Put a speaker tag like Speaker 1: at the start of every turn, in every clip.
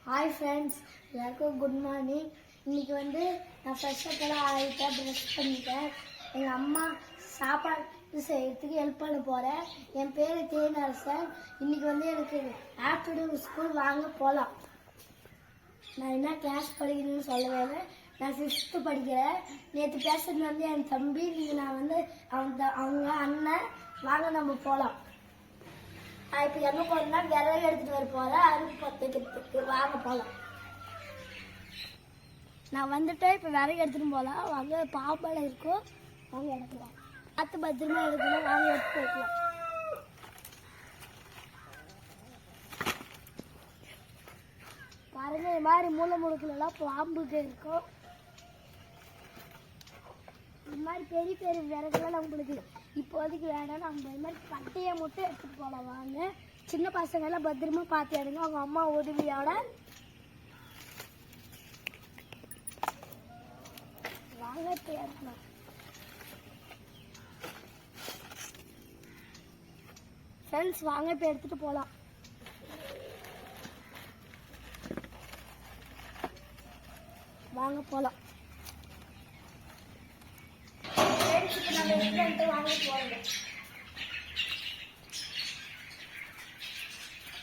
Speaker 1: Hi friends, எல்லாருக்கும் good morning. இன்றைக்கி வந்து நான் ஃப்ரெஷ்ஷப்பெல்லாம் ஆகிட்டேன், ப்ரெஷ் பண்ணிட்டேன். எங்கள் அம்மா சாப்பாடு செய்யறதுக்கு ஹெல்ப் பண்ண போகிறேன். என் பேர் தேனரசன். இன்றைக்கி வந்து எனக்கு ஆஃப்டர்நூன் ஸ்கூல் வாங்க போகலாம். நான் என்ன கிளாஸ் படிக்கணும்னு சொல்லவே இல்லை. நான் 5th படிக்கிறேன். நேற்று பேசுறது வந்து என் தம்பி, நான் வந்து அவங்க அண்ணன். வாங்க நம்ம போகலாம். நான் இப்போ என்ன போறேன்னா விறகு எடுத்துட்டு வர போறேன், அருப்பு பத்துக்கிறதுக்கு. வாங்க போகலாம். நான் வந்துட்டு இப்போ விறகு எடுத்துட்டு போகலாம். வாங்க, பாப்பால இருக்கும், வாங்க எடுக்கலாம். பார்த்து பத்திரமா எடுக்கணும், வாங்க எடுத்து வைக்கலாம். பாருங்க, இது மாதிரி மூளை முடுக்கலாம் பாம்புக்கு இருக்கும். இந்த மாதிரி பெரிய பெரிய விறகுலாம் நம்மளுக்கு இப்போதைக்கு வேணாம். நம்ம இது மாதிரி கட்டையை மட்டும் எடுத்துட்டு போகலாம். வாங்க, சின்ன பசங்கெல்லாம் பத்திரமா பார்த்து எடுங்க, அவங்க அம்மா உதவியோட. வாங்க எடுக்கலாம். ஃப்ரெண்ட்ஸ், வாங்க இப்போ எடுத்துட்டு போகலாம். வாங்க போகலாம். வாங்க போறோம்.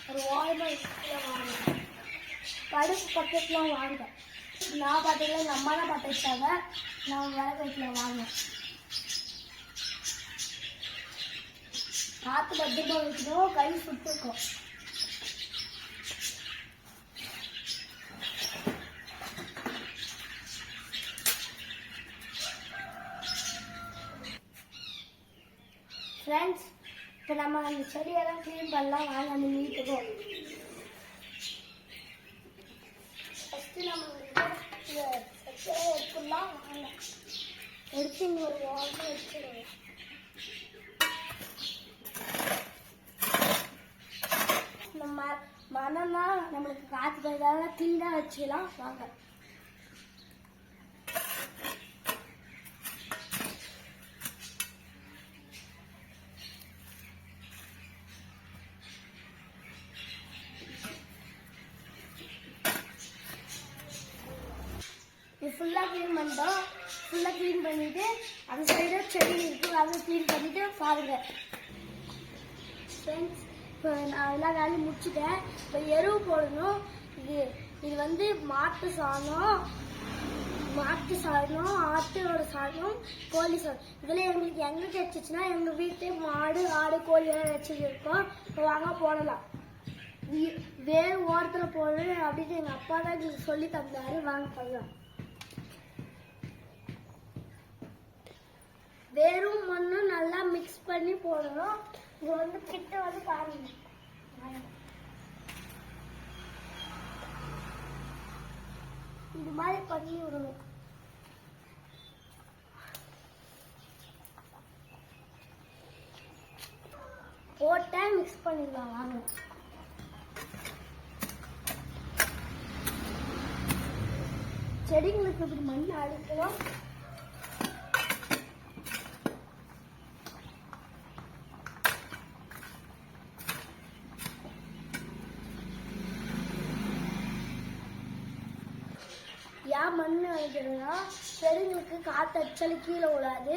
Speaker 1: ஒரு ஓரமா வாங்க, படுப்பு பக்கத்துலாம் வாங்க. நான் பார்த்தீங்கன்னா எங்கள் அம்மா தான் பார்த்து வச்சாங்க. நான் விறகு வைக்கல. வாங்க, பார்த்து பத்திரமா வைக்கணும், கை சுட்டுக்கும். ஃப்ரெண்ட்ஸ், இப்போ நம்ம அந்த செடியெல்லாம் க்ளீன் பண்ணலாம். வாங்க, அந்த நீட்டுக்கும். ஃபஸ்ட்டு நம்ம எடுத்துடலாம். வாங்க, எடுத்து இங்கே ஒரு ஓரமாக வச்சுடுவோம். நம்ம மனம்னா நம்மளுக்கு காற்று போயதால கிளீனாக வச்சுக்கலாம். வாங்க, ஃபுல்லாக க்ளீன் பண்ணிட்டோம். ஃபுல்லாக க்ளீன் பண்ணிவிட்டு அந்த சைடு செடி இருக்குது, அதை க்ளீன் பண்ணிவிட்டு பாருங்க. ஃப்ரெண்ட்ஸ், இப்போ நான் எல்லா வேலையும் முடிச்சுட்டேன். இப்போ எருவு போடணும். இது வந்து மாட்டு சாணம், ஆட்டோட சாணம், கோழி சாணம். இதில் எங்களுக்கு எங்கே கிடைச்சிச்சுன்னா எங்கள் வீட்டு மாடு, ஆடு, கோழி எல்லாம் வச்சுருக்கோம். இப்போ வாங்க போடலாம். வேறு ஓரத்தில் போடணும் அப்படின்னு எங்கள் அப்பா தான் எங்களுக்கு சொல்லி தந்தாரு. வாங்க போடலாம். வேரும் மண்ணும் நல்லா மிக்ஸ் பண்ணி போடணும். இது வந்து கிட்ட வந்து பாருங்க, இது மாதிரி பண்ணி விடணும். போட்ட மிக்ஸ் பண்ணிடலாம். வாங்க, செடிங்களுக்கு இப்படி மண் அடிக்கலாம். ஏன் மண் அடிக்கிறதுனா செடிங்களுக்கு காற்று அடிச்சாலும் கீழே விடாது.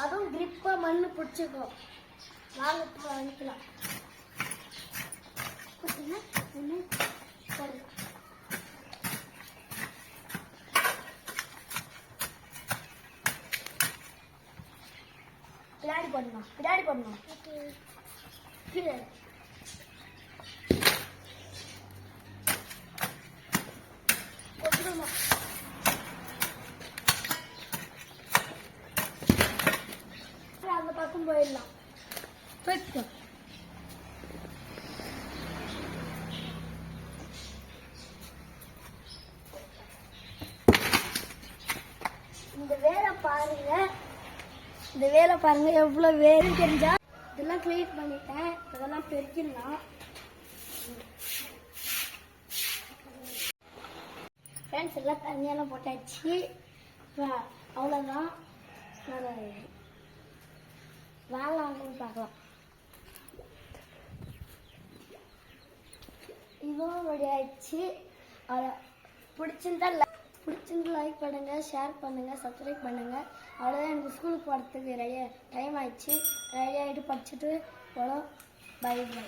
Speaker 1: அதுவும் கிரிப்பாக மண் பிடிச்சிக்கும். வாங்க வாங்கிக்கலாம். பின்னாடி போடணும். கீழே அந்த பக்கம் போயிடலாம். இந்த வேலை பாருங்க, எவ்வளவு வேறு தெரிஞ்சா. இதெல்லாம் கிளீன் பண்ணிட்டேன். இதெல்லாம் பெருக்கிடலாம். ஃப்ரெண்ட்ஸ், எல்லாம் தண்ணியெல்லாம் போட்டாச்சு. அவ்வளோதான். வாங்க பார்க்கலாம். இதுவும் ரெடி ஆயிடுச்சு. பிடிச்சிருந்தா லைக் பண்ணுங்க, ஷேர் பண்ணுங்க, சப்ஸ்கிரைப் பண்ணுங்க. அவ்வளோதான். எனக்கு ஸ்கூலுக்கு போகிறதுக்கு டைம் ஆயிடுச்சு. ரெடி ஆகிட்டு படிச்சுட்டு போகலாம். Bye by.